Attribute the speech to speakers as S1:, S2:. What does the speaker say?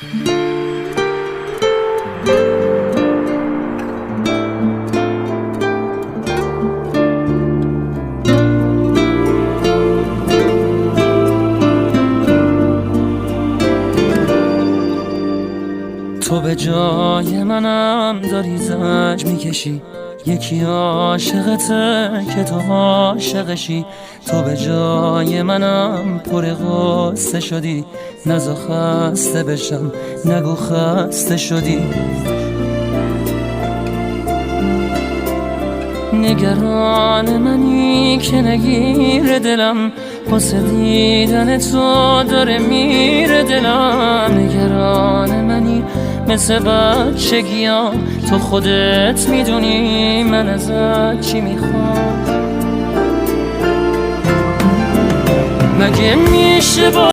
S1: تو به جای منم داری زنج میکشی، یکی عاشقته که تو عاشقشی. تو به جای منم پر غصه شدی، نزا خسته بشم نگو خسته شدی. نگران منی که نگیر دلم، واسه دیدن تو داره میره دلم. نگران منی مثل بچگیام، تو خودت میدونی من ازت چی میخوام. مگه میشه با